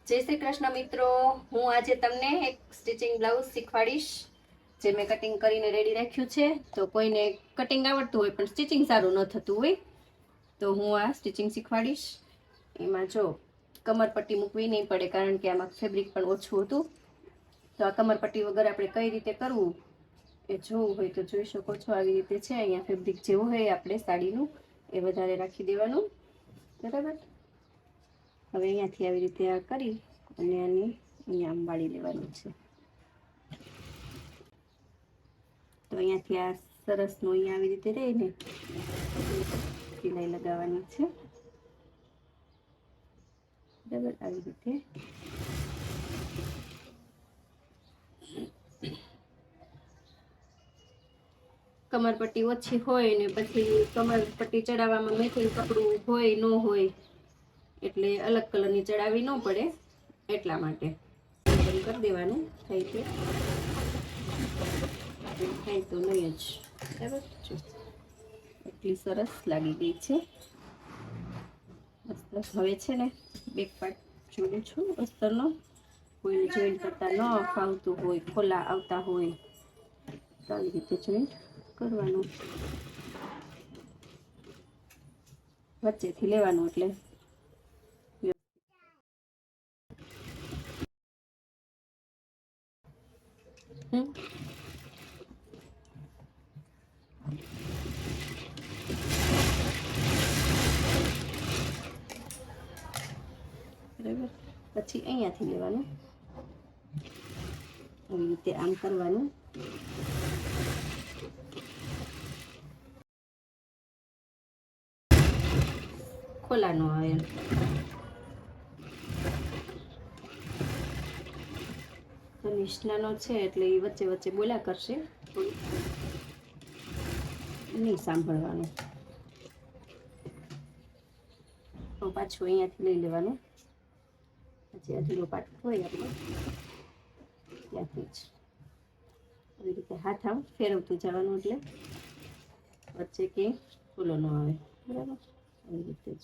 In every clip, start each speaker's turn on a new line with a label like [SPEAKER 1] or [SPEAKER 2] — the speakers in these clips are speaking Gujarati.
[SPEAKER 1] જય શ્રી કૃષ્ણ મિત્રો, હું આજે તમને એક સ્ટિચિંગ બ્લાઉઝ શીખવાડીશ જે મેં કટિંગ કરીને રેડી રાખ્યું છે. તો કોઈને કટિંગ આવડતું હોય પણ સ્ટિચિંગ સારું ન થતું હોય તો હું આ સ્ટિચિંગ શીખવાડીશ. એમાં જો કમરપટ્ટી મૂકવી નહીં પડે કારણ કે આમાં ફેબ્રિક પણ ઓછું હતું. તો આ કમરપટ્ટી વગર આપણે કઈ રીતે કરવું એ જોવું હોય તો જોઈ શકો છો. આવી રીતે છે, અહીંયા ફેબ્રિક જેવું હોય આપણે સાડીનું એ વધારે રાખી દેવાનું, બરાબર. હવે અહીંયાથી આવી રીતે આ કરી અને આની અહીંયા આમ વાળી લેવાનું છે. તો અહીંયાથી આ સરસનું અહીંયા આવી રીતે રહીને સિલાઈ લગાવવાની છે, બરાબર. આવી રીતે કમરપટ્ટી ઓછી હોય ને પછી કમરપટ્ટી ચડાવવામાં મેચિંગ કપડું હોય ન હોય એટલે અલગ કલરની ચડાવી ન પડે, એટલા માટે કરી દેવાનું. થાય તો નહીં જ, બરાબર. એટલી સરસ લાગી ગઈ છે. હવે છે ને બેક પાર્ટ જોડું છું અસ્તરનો. કોઈને જોઈન્ટ કરતા ન ફાવતું હોય, ખોલા આવતા હોય તો આવી રીતે જોઈન્ટ કરવાનું, વચ્ચેથી લેવાનું એટલે બરાબર. પછી અહીંયાથી લેવાનું, આવી રીતે આમ કરવાનું. ખોલા ન આવે એમ. નિષ્ણાનો છે એટલે એ વચ્ચે વચ્ચે બોલ્યા કરશે, નહીં સાંભળવાનું. તો પાછું અહીંયાથી લઈ લેવાનું. પછી અધૂરો પાર્ટ હોય આપણે ત્યાંથી જ આવી રીતે હાથ આમ ફેરવતું જવાનું એટલે વચ્ચે કે ખુલ્લો ન આવે, બરાબર. આવી રીતે જ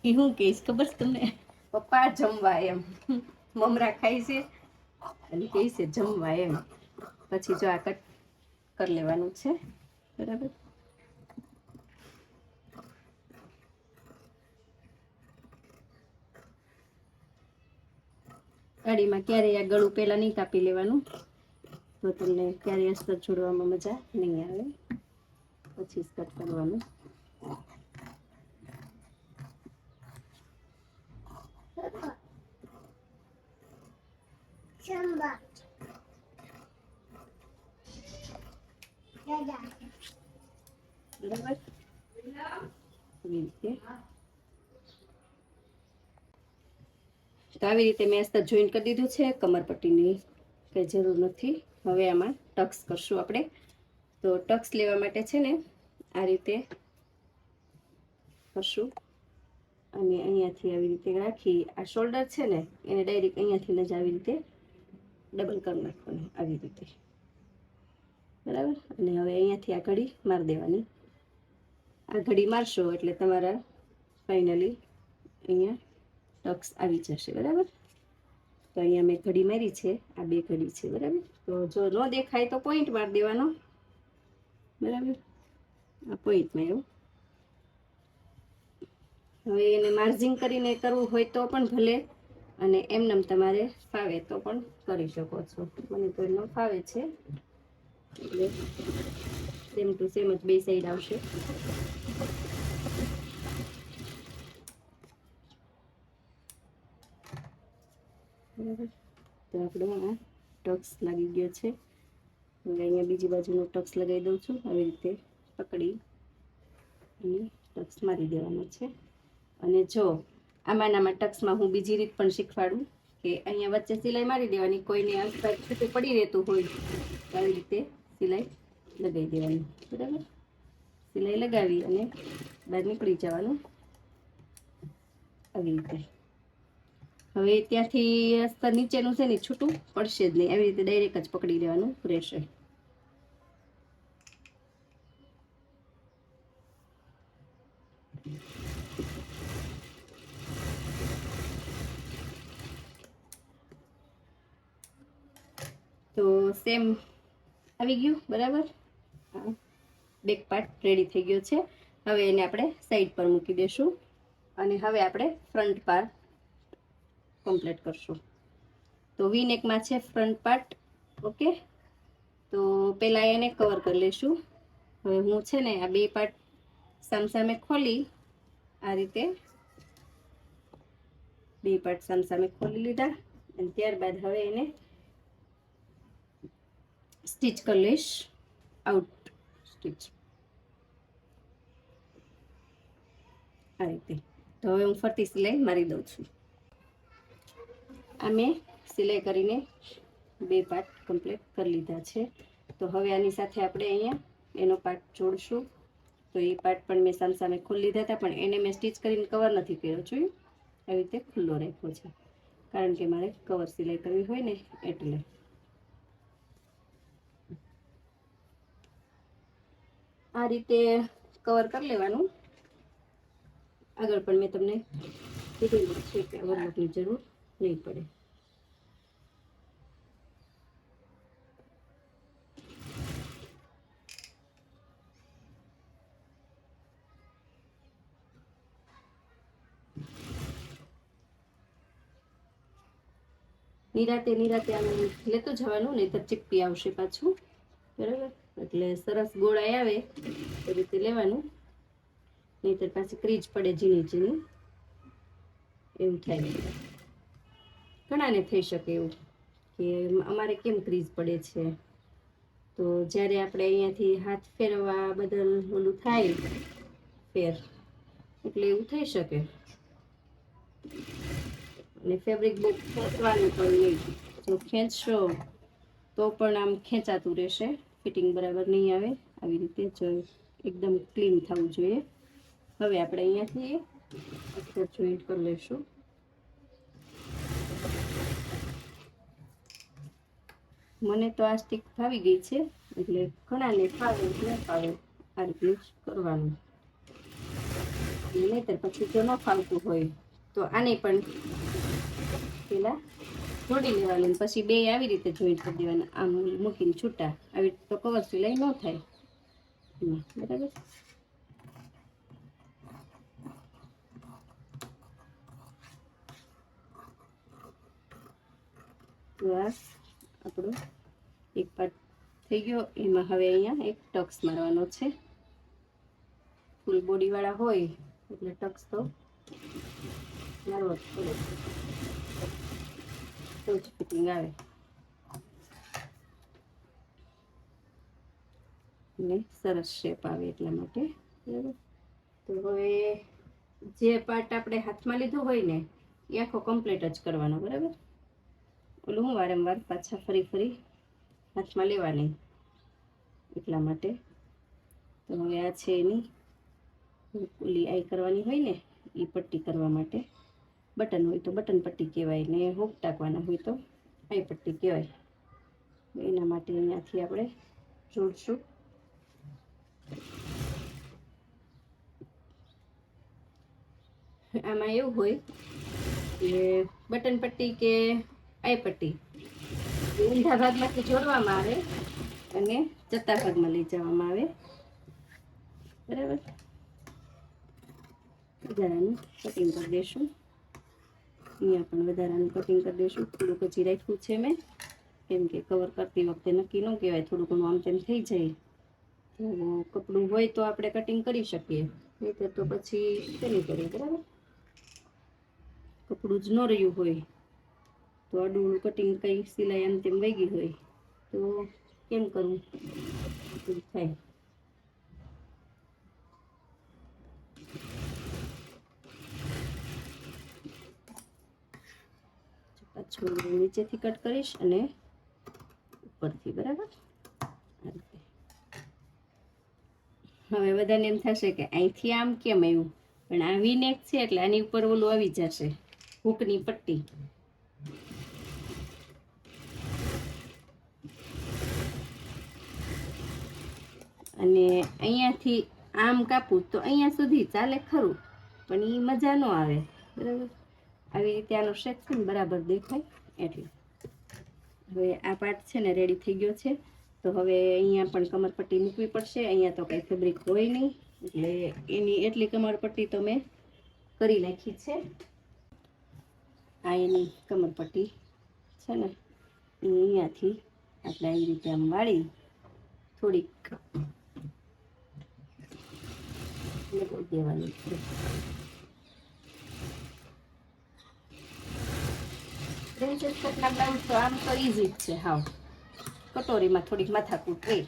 [SPEAKER 1] એ હું કહીશ ખબર છે તમને? પપ્પા જમવા એમ મમરા ખાય છે અને કહે છે જમવા એમ. પછી જો આ કટ કરી લેવાનું છે, બરાબર. સાડીમાં ક્યારેય આ ગળું પહેલાં નહીં કાપી લેવાનું, તો તમને ક્યારેય અસ્તર જોડવામાં મજા નહીં આવે. પછી જ કટ કરવાનું. બરાબર. તો આવી રીતે મેં અસ્તર જોઈન્ટ કરી દીધું છે. કમરપટ્ટીની કંઈ જરૂર નથી. હવે આમાં ટક્સ કરશું આપણે. તો ટક્સ લેવા માટે છે ને આ રીતે કરશું અને અહીંયાથી આવી રીતે રાખી આ શોલ્ડર છે ને એને ડાયરેક્ટ અહીંયાથી જ આવી રીતે ડબલ કરી નાખવાનું, આવી રીતે, બરાબર. અને હવે અહીંયાથી આ ઘડી મારી દેવાની. આ ઘડી મારશો એટલે તમારા ફાઇનલી અહીંયા ટક્સ આવી જશે, બરાબર. તો અહીંયા મેં ઘડી મારી છે, આ બે ઘડી છે, બરાબર. તો જો ન દેખાય તો પોઈન્ટ મારી દેવાનો, બરાબર. આ પોઈન્ટ માર્યો. હવે એને માર્જિંગ કરીને કરવું હોય તો પણ ભલે, અને એમનેમ તમારે ફાવે તો પણ કરી શકો છો. મને તો એમનો ફાવે છે એટલે સેમ ટુ સેમ જ બે સાઈડ આવશે. બરાબર. તો આપણો આ ટક્સ લાગી ગયો છે. હવે અહીંયા બીજી બાજુનો ટક્સ લગાવી દઉં છું. આવી રીતે પકડી અને ટક્સ મારી દેવાનો છે. અને જો આમાં ટક્સમાં હું બીજી રીત પણ શીખવાડું કે અહીંયા વચ્ચે સિલાઈ મારી દેવાની. કોઈને અસ્તર છૂટું પડી રહેતું હોય તો આવી રીતે સિલાઈ લગાવી દેવાનું, બરાબર. સિલાઈ લગાવી અને બહાર નીકળી જવાનું આવી રીતે. હવે ત્યાંથી અસ્તર નીચેનું છે ને છૂટું પડશે જ નહીં, આવી રીતે ડાયરેક્ટ જ પકડી લેવાનું રહેશે. તો સેમ આવી ગયું, બરાબર. બેક પાર્ટ રેડી થઈ ગયો છે. હવે એને આપણે સાઈડ પર મૂકી દેશું અને હવે આપણે ફ્રન્ટ પાર્ટ કમ્પ્લીટ કરશું. તો વી નેકમાં છે ફ્રન્ટ પાર્ટ, ઓકે. તો પહેલાં એને કવર કરી લઈશું. હવે હું છે ને આ બે પાર્ટ સામસામે ખોલી આ રીતે બે પાર્ટ સામસામે ખોલી લીધા અને ત્યારબાદ હવે એને સ્ટિચ કરી લઈશ, આઉટ સ્ટિચ આ રીતે. તો હવે હું ફરતી સિલાઈ મારી દઉં છું. આ મેં સિલાઈ કરીને બે પાર્ટ કમ્પ્લીટ કરી લીધા છે. તો હવે આની સાથે આપણે અહીંયા એનો પાર્ટ જોડશું. તો એ પાર્ટ પણ મેં સામસામે ખોલી લીધા હતા, પણ એને મેં સ્ટિચ કરીને કવર નથી કર્યો, જોયું આવી રીતે ખુલ્લો રાખ્યો છે, કારણ કે મારે કવર સિલાઈ કરવી હોય ને એટલે. આ રીતે કવર કરી લેવાનું. આગળ પણ મેં તમને કીધેલું છે કે ઓવરલોકની જરૂર નહીં પડે. નિરાતે આને લેતું જવાનું, નહીં તો ચીપટી આવશે પાછું, બરાબર. એટલે સરસ ગોળાઈ આવે એ રીતે લેવાનું, નહીંતર પાછી ક્રીજ પડે ઝીણી ઝીણી, એવું થાય. ઘણાને થઈ શકે એવું કે અમારે કેમ ક્રીજ પડે છે. તો જ્યારે આપણે અહીંયાથી હાથ ફેરવવા બદલ ઓલું થાય ફેર, એટલે એવું થઈ શકે. અને ફેબ્રિક બહુ ખેંચવાનું પણ નહીં, જો ખેંચશો તો પણ આમ ખેંચાતું રહેશે, ફિટિંગ બરાબર નહીં આવે. આવી રીતે જ એકદમ ક્લીન થવું જોઈએ. હવે આપણે અહીંયાથી અસ્તર જોઈન્ટ કરી લઈશું. મને તો આ સ્ટીક ફાવી ગઈ છે, એટલે ઘણાને ફાવે ન ફાવે આ રીતે કરવાનું. નહીંતર પછી જો ન ફાવતું હોય તો આને પણ પેલા જોડી લેવાનું, પછી બે આવી રીતે જોઈન્ટ કરી દેવાના, આમ મૂકીને છૂટા. આવી તો કવર સિલાઈ ન થાય એમાં, બરાબર. તો આ આપણો એક પાર્ટ થઈ ગયો. એમાં હવે અહીંયા એક ટક્સ મારવાનો છે. ફૂલ બોડીવાળા હોય એટલે ટક્સ તો મારવો જ પડે, તો જ ફિટિંગ આવે અને સરસ શેપ આવે એટલા માટે, બરાબર. તો હવે જે પાર્ટ આપણે હાથમાં લીધો હોય ને એ આખો કમ્પ્લીટ જ કરવાનો, બરાબર. ઓલું હું વારંવાર પાછા ફરી હાથમાં લેવા નહીં એટલા માટે. તો હવે આ છે એની ઓલી આઈ કરવાની હોય ને એ પટ્ટી કરવા માટે. બટન હોય તો બટન પટ્ટી કહેવાય, ને હૂક ટાંકવાના હોય તો આઈ પટ્ટી કહેવાય. એના માટે અહીંયાથી આપણે જોડશું. આમાં એવું હોય કે બટન પટ્ટી કે આઈ પટ્ટી ઊંધા ભાગમાંથી જોડવામાં આવે અને ચત્તા ભાગમાં લઈ જવામાં આવે, બરાબર. વધારાનું કટિંગ કરી દઈશું. અહીંયા પણ વધારાનું કટિંગ કરી દઈશું. થોડુંક હજી રાખ્યું છે મેં, કેમ કે કવર કરતી વખતે નક્કી ન કહેવાય, થોડું ઘણું આમ તેમ થઈ જાય. તો કપડું હોય તો આપણે કટિંગ કરી શકીએ, નહીં તો પછી તેની કરીએ, બરાબર. કપડું જ ન રહ્યું હોય તો આડું કટિંગ કઈ સિલાઈ આમ તેમ વહી ગઈ હોય તો કેમ કરવું થાય. પાછું નીચેથી કટ કરીશ અને ઉપરથી, બરાબર. આ રીતે હવે બધાને એમ થશે કે અહીંથી આમ કેમ આવ્યું, પણ આ વીનેક છે એટલે આની ઉપર ઓલું આવી જશે, હૂકની પટ્ટી. અને અહીંયાથી આમ કાપું તો અહીંયા સુધી ચાલે ખરું, પણ એ મજા ન આવે, બરાબર. આવી રીતે આનો શેપ છે ને બરાબર દેખાય એટલે. હવે આ પાર્ટ છે ને રેડી થઈ ગયો છે. તો હવે અહીંયા પણ કમરપટ્ટી મૂકવી પડશે. અહીંયા તો કંઈ ફેબ્રિક હોય નહીં, એટલે એની એટલી કમરપટ્ટી તો મેં કરી નાખી છે. આ એની કમરપટ્ટી છે ને, અહીંયાથી આપણે આવી રીતે આમ વાળી થોડીક દેવાની છે. પ્રિન્સેસ કટના બ્લાઉઝ તો આમ તો ઈઝી જ છે હાવ. કટોરીમાં થોડીક માથાકૂટ રહી.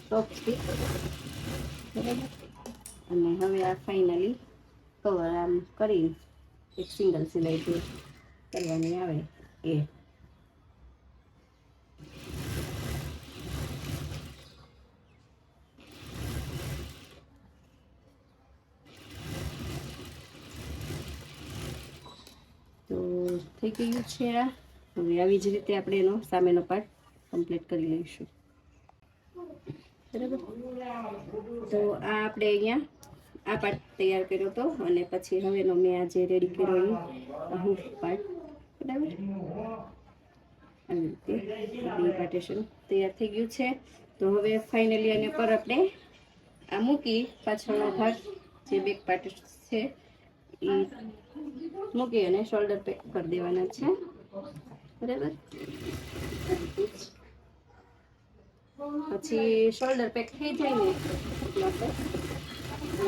[SPEAKER 1] ટોપ સ્ટીચ બરાબર. અને હવે આ ફાઇનલી કવર આમ કરી એક સિંગલ સિલાઈ જે કરવાની આવે એ. તો થઈ ગયું છે આ. હવે આવી જ રીતે આપણે એનો સામેનો પાર્ટ કમ્પ્લીટ કરી લઈશું, બરાબર. તો આ આપણે અહીંયા આ પાર્ટ તૈયાર કર્યો હતો, અને પછી હવેનો મેં આજે રેડી કર્યો એ હૂફ પાર્ટ, બરાબર. આવી રીતે બે પાર્ટેશન તૈયાર થઈ ગયું છે. તો હવે ફાઇનલી આને પર આપણે આ મૂકી પાછળનો ભાગ જે બેક પાર્ટ છે એ મૂકી અને શોલ્ડર પેક કરી દેવાના છે, બરાબર. પછી શોલ્ડર પેક થઈ જાય ને એટલે આપણે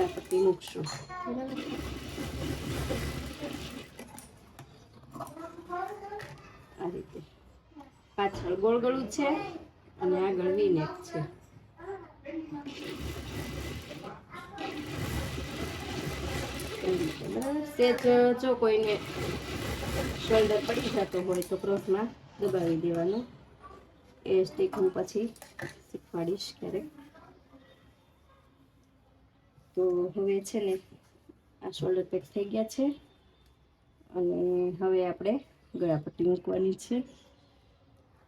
[SPEAKER 1] આ પટ્ટી મૂકશું, બરાબર. આ રીતે પાછળ ગોળ ગળું છે અને આગળ વી-નેક છે. સેજ જો કોઈને શોલ્ડર પડી જતો હોય તો ક્રોસમાં દબાવી દેવાનું. એ સ્ટીક હું પછી શીખવાડીશ ક્યારેક. તો હવે છે ને આ શોલ્ડર પેક થઈ ગયા છે, અને હવે આપણે ગળાપટ્ટી મૂકવાની છે.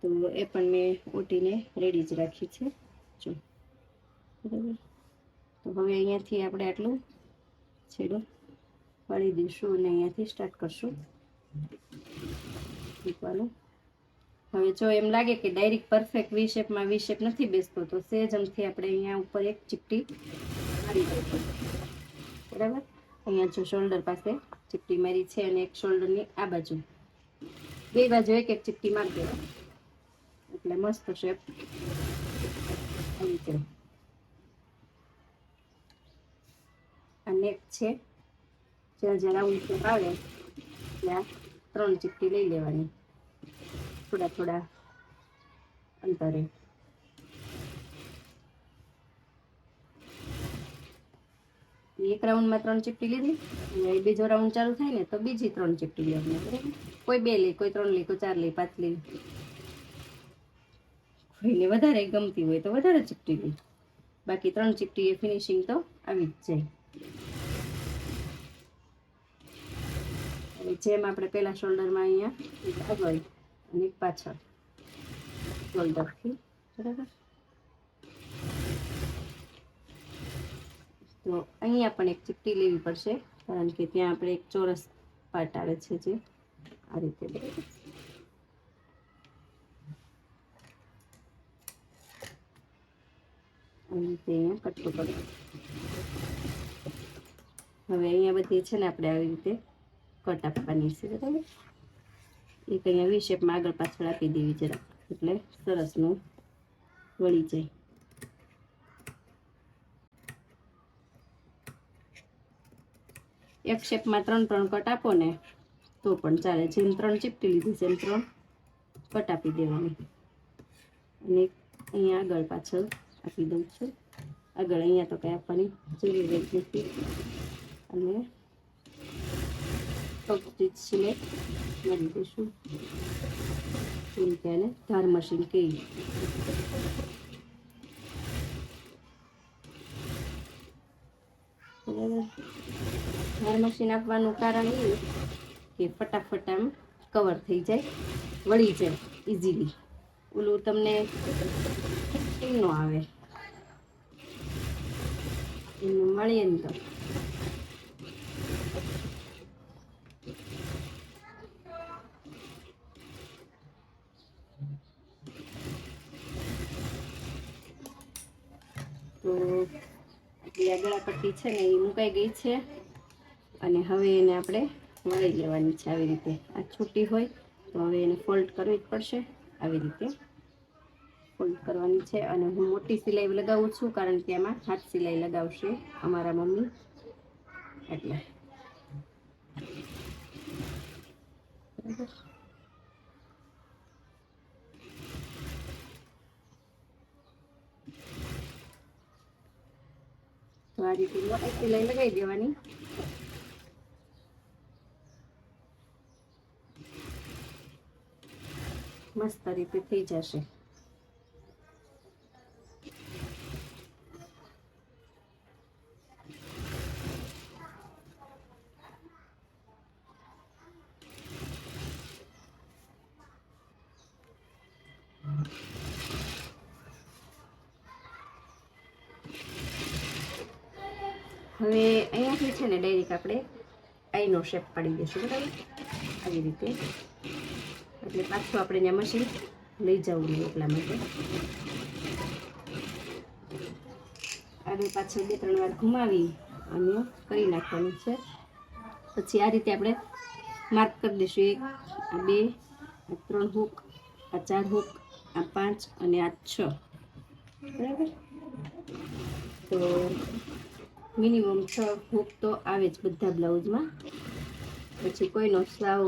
[SPEAKER 1] તો એ પણ મેં ઓટીને રેડી જ રાખી છે, જો, બરાબર. તો હવે અહીંયાથી આપણે આટલું છેડો વાળી દઈશું અને અહીંયાથી સ્ટાર્ટ કરશું મૂકવાનું. હવે જો એમ લાગે કે ડાયરેક્ટ પરફેક્ટ વી શેપમાં વી શેપ નથી બેસતો, તો સેજ અમથી આપણે અહીંયા ઉપર એક ચીપટી મારી દઈશું, બરાબર. અહીંયા જો શોલ્ડર પાસે ચીપટી મારી છે, અને એક શોલ્ડરની આ બાજુ બે બાજુ એક એક ચીપટી મારી દેવાની, એટલે મસ્ત શેપ આવી જાય. આ નેક છે, જ્યાં જ્યાં રાઉન્ડ શેપ આવે ત્યાં 3 ચીપટી લઈ લેવાની, થોડા થોડા અંતરે. એક રાઉન્ડમાં 3 ચીપટી લીધી, અને બીજો રાઉન્ડ ચાલુ થાય ને તો બીજી 3 ચીપટી લેવાની, બરાબર. કોઈ 2 લે, કોઈ 3 લે, કોઈ 4 લે, 5 લે. કોઈને વધારે ગમતી હોય તો વધારે ચીપટી લે, બાકી 3 ચીપટી એ ફિનિશિંગ તો આવી જ જાય. જેમ આપણે પહેલા શોલ્ડરમાં અહીંયા આગળ અને પાછળ શોલ્ડરથી, બરાબર. તો અહીંયા પણ એક ચીપટી લેવી પડશે, કારણ કે ત્યાં આપણે એક ચોરસ પાર્ટ આવે છે જે આ રીતે, બરાબર. અને તે અહીંયા કટકો કરો. હવે અહીંયા બધી છે ને આપણે આવી રીતે કટ આપવાની છે, બરાબર. એક અહીંયા વી શેપમાં આગળ પાછળ આપી દેવી જરા, એટલે સરસનું વળી જાય. એક શેપમાં 3 કટ આપો ને તો પણ ચાલે. જેમ 3 ચીપટી લીધી છે એમ 3 કટ આપી દેવાની, અને અહીંયા આગળ પાછળ આપી દઉં છું. આગળ અહીંયા તો કંઈ આપવાની જરૂર નથી, અને પગ સ્ટીચ સિલાઈ મારી દઈશું, જેમ કે એને ધાર મશીન કહીએ. ધાર મશીન આપવાનું કારણ એ કે ફટાફટ આમ કવર થઈ જાય, વળી જાય ઇઝીલી. ઓલું તમને ન આવે એનું મળીએ ને તો આપણી આ ગળાપટ્ટી છે ને એ મુકાઈ ગઈ છે, અને હવે એને આપણે વળી લેવાની છે આવી રીતે. આ છૂટી હોય તો હવે એને ફોલ્ડ કરવી જ પડશે, આવી રીતે ફોલ્ડ કરવાની છે. અને હું મોટી સિલાઈ લગાવું છું કારણ કે આમાં હાથ સિલાઈ લગાવશે અમારા મમ્મી, એટલે તો આ રીતે મોટી સિલાઈ લગાવી દેવાની. મસ્ત રીતે થઈ જશે. હવે અહીંયાથી છે ને ડાયરેક્ટ આપણે આઈનો શેપ પાડી દઈશું, બરાબર? આવી રીતે. એટલે પાછું આપણે ત્યાં મશીન લઈ જવું નહીં, એટલા માટે આગળ પાછળ 2-3 વાર ઘુમાવી અને કરી નાખવાનું છે. પછી આ રીતે આપણે માર્ક કરી દઈશું. 1, 2, 3 હૂક, આ 4 હૂક, આ 5 અને આ 6, બરાબર? તો મિનિમમ 6 હૂક તો આવે જ બધા બ્લાઉઝમાં. પછી કોઈનો સાવ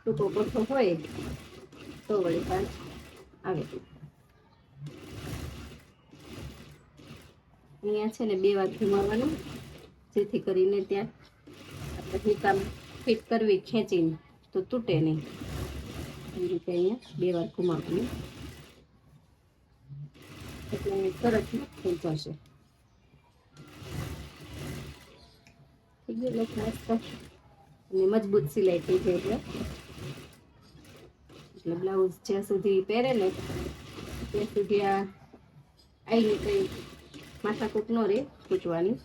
[SPEAKER 1] ટૂંકો કોઠો હોય તો વળી 5 આવે. અહીંયા છે ને 2 વાર ઘુમાવવાનું, જેથી કરીને ત્યાં આપણે હુકામ ફિટ કરવી ખેંચીને તો તૂટે નહીં. એ રીતે અહીંયા 2 વાર ઘુમાવવાનું, એટલે સરસ થઈ જશે. થઈ ગયું મસ્ત અને મજબૂત સિલાઈ થઈ જાય. એટલે બ્લાઉઝ જ્યાં સુધી પહેરે ને ત્યાં સુધી આ આઈને કંઈ માથાકૂટ ન રહે ખૂટવાની.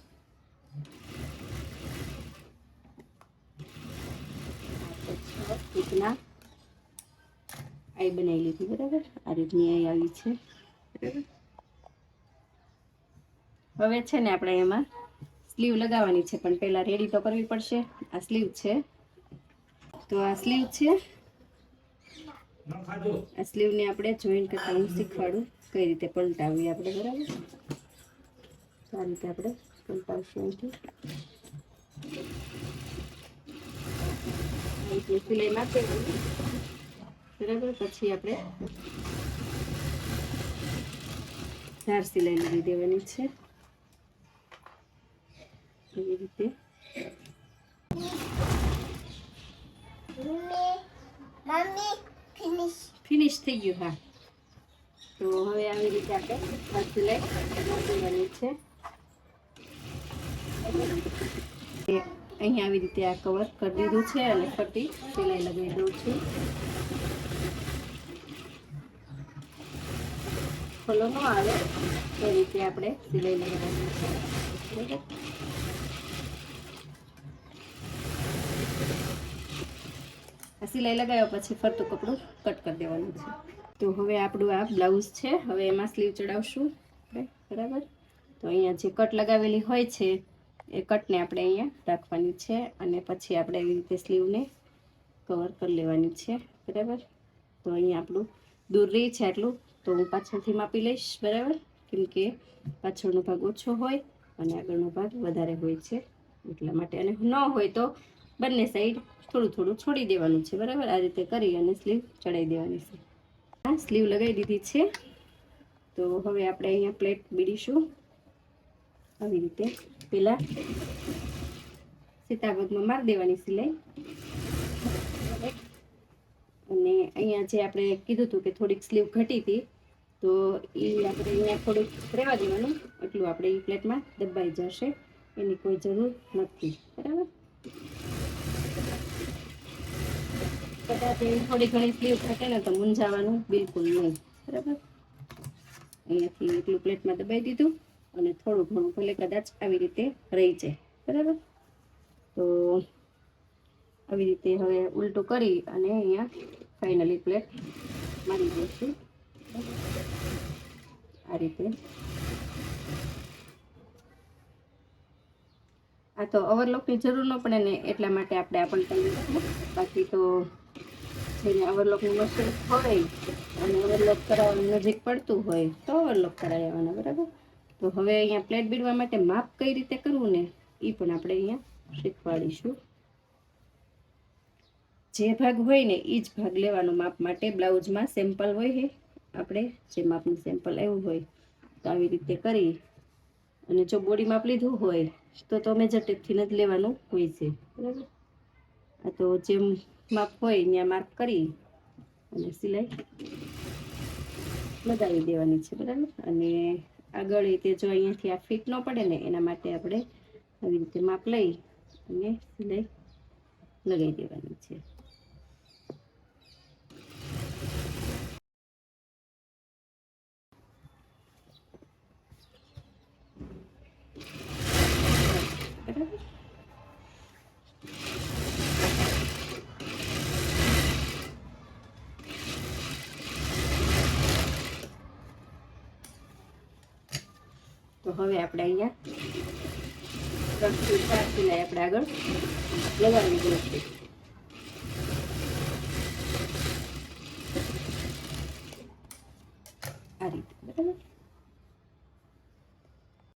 [SPEAKER 1] રીતના આઈ બનાવી લીધી, બરાબર? આ રીતની આઈ આવી છે, બરાબર? હવે છે ને આપણે એમાં સ્લીવ લગાવવાની છે, પણ પહેલાં રેડી તો કરવી પડશે. આ સ્લીવ છે, તો આ સ્લીવ છે. આ સ્લીવને આપણે જોઈન્ટ કરતા હું શીખવાડું કઈ રીતે પલટાવવી આપણે, બરાબર? તો આ રીતે આપણે પલટાવશું અહીંથી સિલાઈ માપી, બરાબર? પછી આપણે ધાર સિલાઈ લગાવી દેવાની છે, એવી રીતે. ફિનિશ થઈ ગયું. હા, તો હવે આવી રીતે આપણે ધાર સિલાઈ લગાવવાની છે. અહીંયા આવી રીતે આ કવર કરી દીધું છે અને ફટી સિલાઈ લગાવી દઉં છું. ખોલો ન આવે એ રીતે આપણે સિલાઈ લગાવવાની છે, બરાબર? આ સિલાઈ લગાવ્યા પછી ફરતું કપડું કટ કરી દેવાનું છે. તો હવે આપણું આ બ્લાઉઝ છે, હવે એમાં સ્લીવ ચડાવશું, બરાબર? તો અહીંયા જે કટ લગાવેલી હોય છે એ કટને આપણે અહીંયા રાખવાની છે, અને પછી આપણે એવી રીતે સ્લીવને કવર કરી લેવાની છે, બરાબર? તો અહીંયા આપણું દૂર રહી છે આટલું, તો હું પાછળથી માપી લઈશ, બરાબર? કેમ કે પાછળનો ભાગ ઓછો હોય અને આગળનો ભાગ વધારે હોય છે, એટલા માટે. અને ન હોય તો બંને સાઈડ થોડું થોડું છોડી દેવાનું છે, બરાબર? આ રીતે કરી અને સ્લીવ ચડાવી દેવાની છે. આ સ્લીવ લગાવી દીધી છે. તો હવે આપણે અહીંયા પ્લેટ બીડીશું આવી રીતે. પહેલાં સીતા ભાગમાં મારી દેવાની સિલાઈ. અને અહીંયા જે આપણે કીધું હતું કે થોડીક સ્લીવ ઘટી હતી, તો એ આપણે અહીંયા થોડુંક રહેવા દેવાનું, એટલું આપણે એ પ્લેટમાં દબાઈ જશે, એની કોઈ જરૂર નથી. બરાબર. કદાચ થોડી ઘણી સ્લીવ ઘટે ને તો મૂંઝાવાનું બિલકુલ નહીં. બરાબર. અહીંયાથી એટલું પ્લેટમાં દબાઈ દીધું, અને થોડું ઘણું ભલે કદાચ આવી રીતે રહી જાય. બરાબર. તો આવી રીતે હવે ઉલટું કરી અને અહીંયા ફાઇનલી પ્લેટ મારી દઈશું આ રીતે. આ તો ઓવરલોકની જરૂર ન પડે ને એટલા માટે આપણે આ પલટાવી દઈશું. બાકી તો જેને ઓવરલોકનું મશીન હોય અને ઓવરલોક કરાવવાનું નજીક પડતું હોય તો ઓવરલોક કરાવી આવવાના. બરાબર. તો હવે અહીંયા પ્લેટ બીડવા માટે માપ કઈ રીતે કરવું ને એ પણ આપણે અહીંયા શીખવાડીશું. જે ભાગ હોય ને એ જ ભાગ લેવાનો માપ માટે. બ્લાઉઝમાં સેમ્પલ હોય છે, આપણે જે માપનું સેમ્પલ આવ્યું હોય તો આવી રીતે કરી, અને જો બોડી માપ લીધું હોય તો મેજર ટેપથી જ લેવાનું હોય છે. બરાબર. આ તો જેમ માપ હોય ત્યાં માર્ક કરી અને સિલાઈ લગાવી દેવાની છે. બરાબર. અને આગળ રીતે જો અહીંયાથી આ ફિટ ન પડે ને એના માટે આપણે આવી રીતે માપ લઈ અને સિલાઈ લગાવી દેવાની છે. તો હવે આપણે અહીંયા 3 થી 4 સિલાઈ આપણે આગળ લગાવી દઈશું. આ રીતે. બરાબર.